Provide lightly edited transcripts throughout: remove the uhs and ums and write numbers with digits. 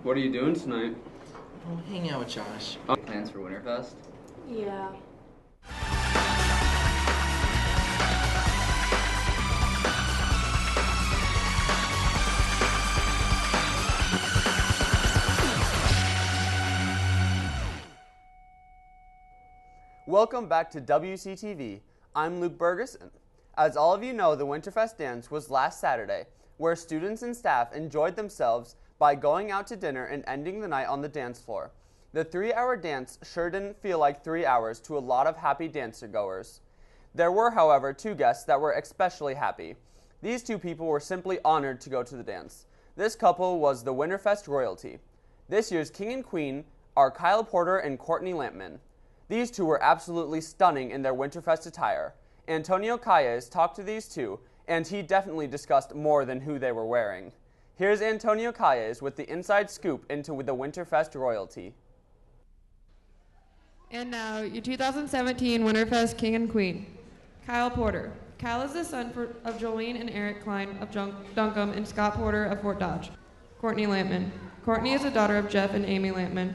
What are you doing tonight? I'm hanging out with Josh. Plans for Winterfest? Yeah. Welcome back to Wctv. I'm Luke Bergeson. As all of you know, the Winterfest dance was last Saturday, where students and staff enjoyed themselves by going out to dinner and ending the night on the dance floor. The 3-hour dance sure didn't feel like 3 hours to a lot of happy dancer goers. There were, however, 2 guests that were especially happy. These 2 people were simply honored to go to the dance. This couple was the Winterfest royalty. This year's king and queen are Kyle Porter and Courtney Lampman. These 2 were absolutely stunning in their Winterfest attire. Antonio Calles talked to these 2, and he definitely discussed more than who they were wearing. Here's Antonio Calles with the inside scoop into the Winterfest royalty. And now, your 2017 Winterfest King and Queen. Kyle Porter. Kyle is the son of Jolene and Eric Klein of Duncombe and Scott Porter of Fort Dodge. Courtney Lampman. Courtney is the daughter of Jeff and Amy Lampman.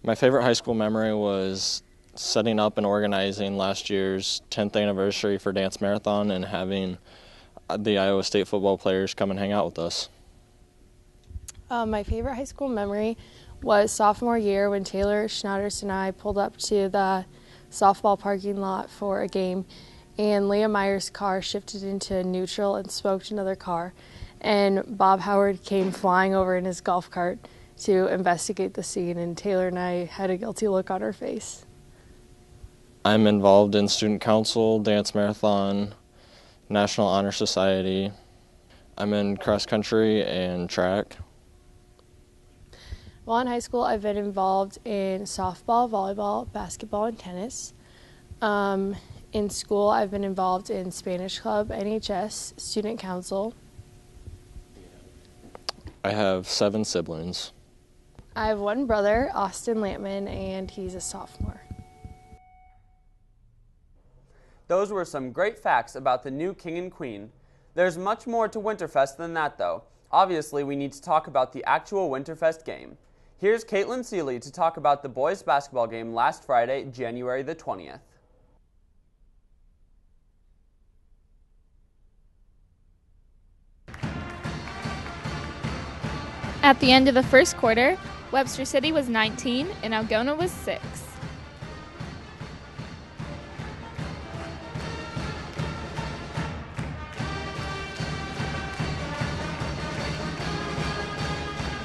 My favorite high school memory was setting up and organizing last year's 10th anniversary for Dance Marathon and having the Iowa State football players come and hang out with us. My favorite high school memory was sophomore year when Taylor Schnatters and I pulled up to the softball parking lot for a game, and Leah Meyer's car shifted into neutral and smoked another car, and Bob Howard came flying over in his golf cart to investigate the scene, and Taylor and I had a guilty look on our face. I'm involved in student council, Dance Marathon, National Honor Society. I'm in cross country and track. While in high school, I've been involved in softball, volleyball, basketball, and tennis. In school, I've been involved in Spanish Club, NHS, Student Council. I have 7 siblings. I have one brother, Austin Lampman, and he's a sophomore. Those were some great facts about the new king and queen. There's much more to Winterfest than that, though. Obviously, we need to talk about the actual Winterfest game. Here's Caitlin Seeley to talk about the boys' basketball game last Friday, January the 20th. At the end of the first quarter, Webster City was 19 and Algona was 6.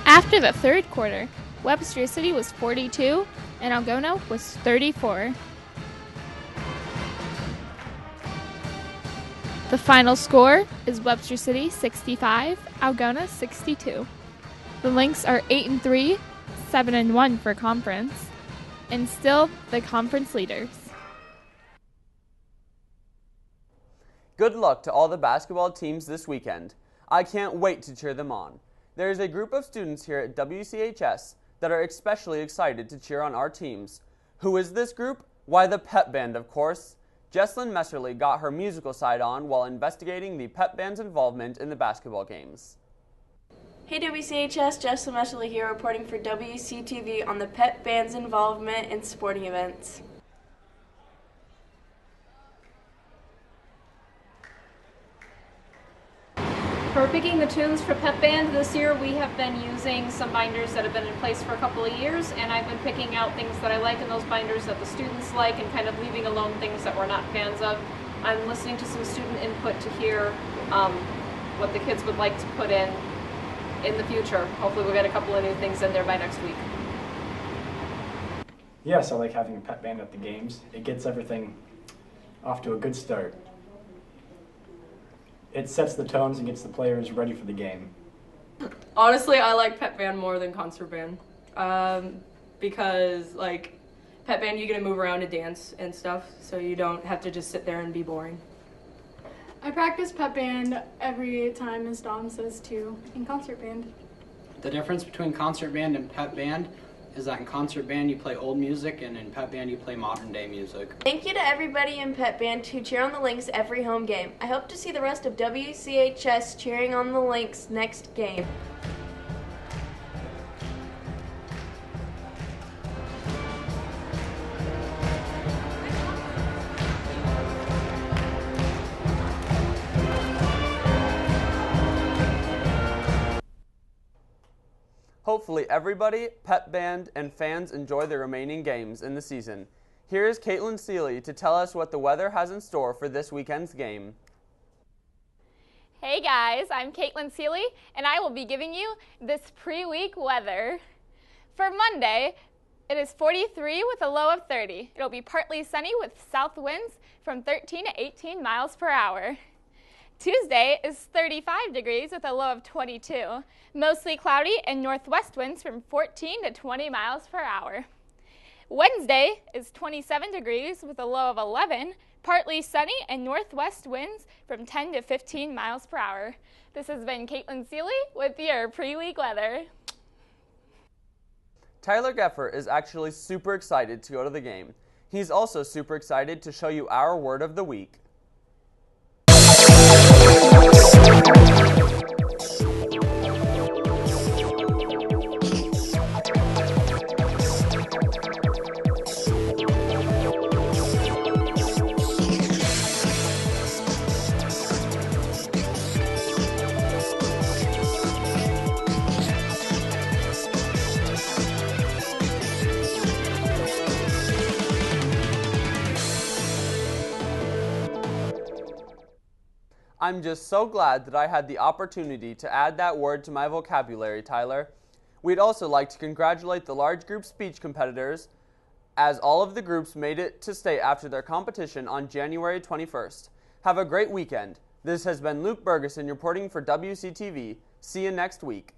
After the third quarter, Webster City was 42 and Algona was 34. The final score is Webster City 65, Algona 62. The Lynx are 8-3, 7-1 for conference, and still the conference leaders. Good luck to all the basketball teams this weekend. I can't wait to cheer them on. There is a group of students here at WCHS that are especially excited to cheer on our teams. Who is this group? Why, the pep band, of course. Jesslyn Messerly got her musical side on while investigating the pep band's involvement in the basketball games. Hey WCHS, Jesslyn Messerly here reporting for WCTV on the pep band's involvement in sporting events. For picking the tunes for Pep Band this year, we have been using some binders that have been in place for a couple of years, and I've been picking out things that I like in those binders that the students like and kind of leaving alone things that we're not fans of. I'm listening to some student input to hear what the kids would like to put in the future. Hopefully we'll get a couple of new things in there by next week. Yes, I like having a pep band at the games. It gets everything off to a good start. It sets the tones and gets the players ready for the game. Honestly, I like pep band more than concert band because, like, pep band you get to move around and dance and stuff, so you don't have to just sit there and be boring. I practice pep band every time, as Dom says too, in concert band. The difference between concert band and pep band is that in concert band you play old music and in pep band you play modern day music. Thank you to everybody in pep band who cheer on the Lynx every home game. I hope to see the rest of WCHS cheering on the Lynx next game. Hopefully everybody, pep band, and fans enjoy the remaining games in the season. Here is Caitlin Seeley to tell us what the weather has in store for this weekend's game. Hey guys, I'm Caitlin Seeley, and I will be giving you this pre-week weather. For Monday, it is 43 with a low of 30. It'll be partly sunny with south winds from 13 to 18 miles per hour. Tuesday is 35 degrees with a low of 22. Mostly cloudy and northwest winds from 14 to 20 miles per hour. Wednesday is 27 degrees with a low of 11. Partly sunny and northwest winds from 10 to 15 miles per hour. This has been Caitlin Seeley with your pre-week weather. Tyler Geffer is actually super excited to go to the game. He's also super excited to show you our word of the week. I'm just so glad that I had the opportunity to add that word to my vocabulary, Tyler. We'd also like to congratulate the large group speech competitors, as all of the groups made it to state after their competition on January 21st. Have a great weekend. This has been Luke Bergeson reporting for WCTV. See you next week.